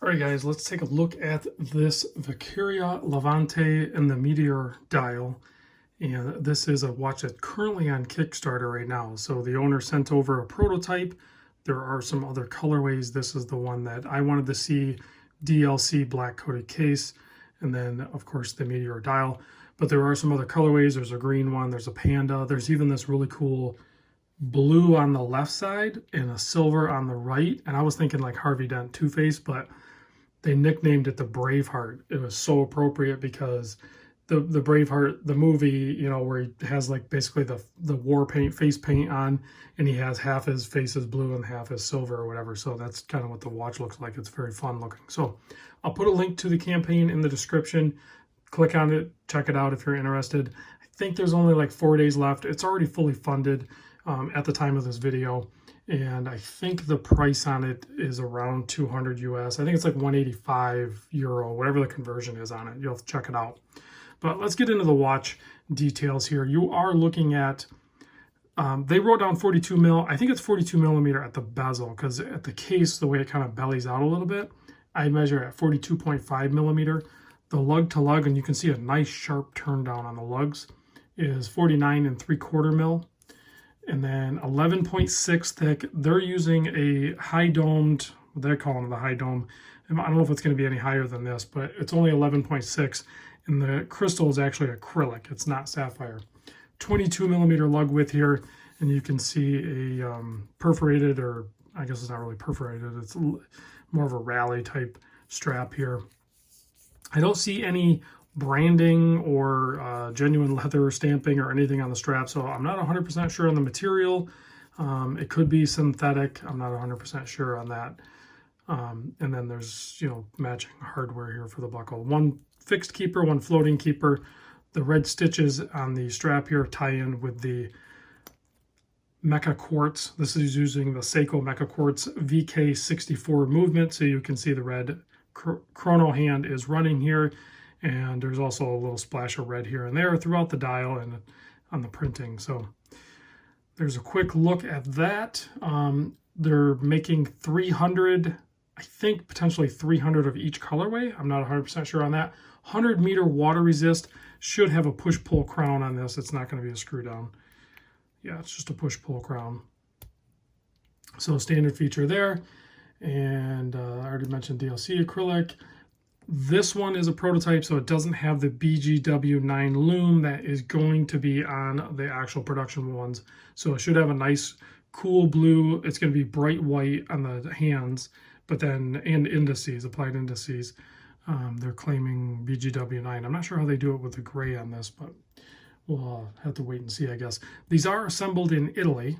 All right, guys, let's take a look at this Viqueria Levante and the Meteor dial. And this is a watch that's currently on Kickstarter right now. So the owner sent over a prototype. There are some other colorways. This is the one that I wanted to see, DLC black coated case, and then of course the Meteor dial. But there are some other colorways. There's a green one, there's a panda, there's even this really cool blue on the left side and a silver on the right. And I was thinking like Harvey Dent Two-Face, but they nicknamed it the Braveheart. It was so appropriate because the Braveheart, the movie, you know, where he has like basically the war paint, face paint on, and he has half his face is blue and half is silver or whatever. So that's kind of what the watch looks like. It's very fun looking. So I'll put a link to the campaign in the description. Click on it, check it out if you're interested. I think there's only like 4 days left. It's already fully funded at the time of this video. And I think the price on it is around 200 US. I think it's like 185 euro, whatever the conversion is on it. You'll have to check it out. But let's get into the watch details here. You are looking at, they wrote down 42 mil. I think it's 42 millimeter at the bezel, because at the case, the way it kind of bellies out a little bit, I measure at 42.5 millimeter. The lug to lug, and you can see a nice sharp turn down on the lugs, is 49.75 mil. And then 11.6 thick. They're using a high domed, they're calling it the high dome. I don't know if it's going to be any higher than this, but it's only 11.6. And the crystal is actually acrylic. It's not sapphire. 22 millimeter lug width here. And you can see a perforated, or I guess it's not really perforated. It's more of a rally type strap here. I don't see any branding or genuine leather stamping or anything on the strap, so I'm not 100% sure on the material. It could be synthetic. I'm not 100% sure on that. And then there's, you know, matching hardware here for the buckle. One fixed keeper, one floating keeper. The red stitches on the strap here tie in with the Mecha Quartz. This is using the Seiko Mecha Quartz VK64 movement, so you can see the red chrono hand is running here. And there's also a little splash of red here and there throughout the dial and on the printing. So there's a quick look at that. They're making 300, I think potentially 300 of each colorway. I'm not 100% sure on that. 100 meter water resist, should have a push-pull crown on this. It's not going to be a screw down. Yeah, it's just a push-pull crown. So standard feature there. And I already mentioned DLC acrylic. This one is a prototype, so it doesn't have the BGW9 loom that is going to be on the actual production ones. So it should have a nice cool blue. It's going to be bright white on the hands, but then, and indices, applied indices. They're claiming BGW9. I'm not sure how they do it with the gray on this, but we'll have to wait and see, I guess. These are assembled in Italy,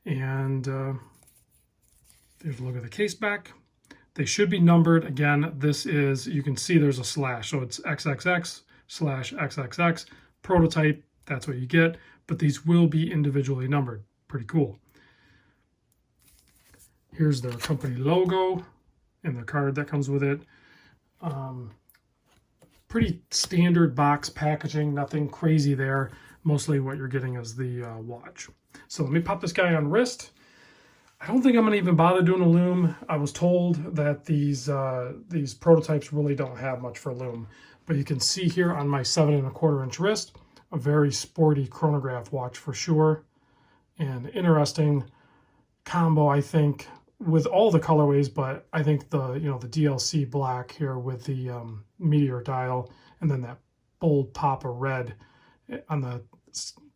and there's a look at the case back. They should be numbered. Again, this is, you can see there's a slash. So it's XXX/XXX. Prototype, that's what you get. But these will be individually numbered. Pretty cool. Here's their company logo and the card that comes with it. Pretty standard box packaging, nothing crazy there. Mostly what you're getting is the watch. So let me pop this guy on wrist. I don't think I'm gonna even bother doing a loom. I was told that these prototypes really don't have much for loom, but you can see here on my 7¼ inch wrist, a very sporty chronograph watch for sure, and interesting combo, I think, with all the colorways. But I think the the DLC black here with the Meteor dial, and then that bold pop of red on the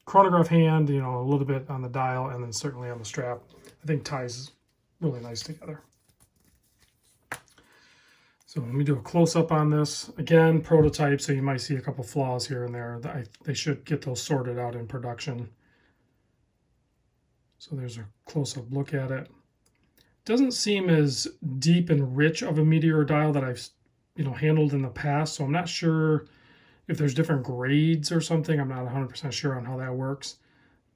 chronograph hand, a little bit on the dial, and then certainly on the strap. I think ties really nice together. So let me do a close-up on this. Again, prototype, so you might see a couple flaws here and there. They should get those sorted out in production. So there's a close-up look at it. Doesn't seem as deep and rich of a Meteor dial that I've handled in the past, so I'm not sure if there's different grades or something. I'm not 100% sure on how that works,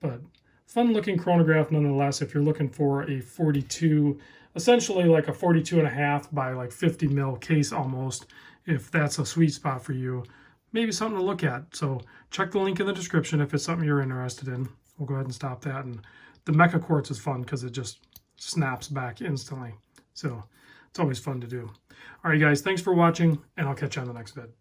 but fun looking chronograph nonetheless. If you're looking for a 42, essentially like a 42.5 by like 50 mil case almost, if that's a sweet spot for you, maybe something to look at. So check the link in the description if it's something you're interested in. We'll go ahead and stop that. And the Mecha Quartz is fun because it just snaps back instantly. So It's always fun to do. All right, guys, thanks for watching, and I'll catch you on the next vid.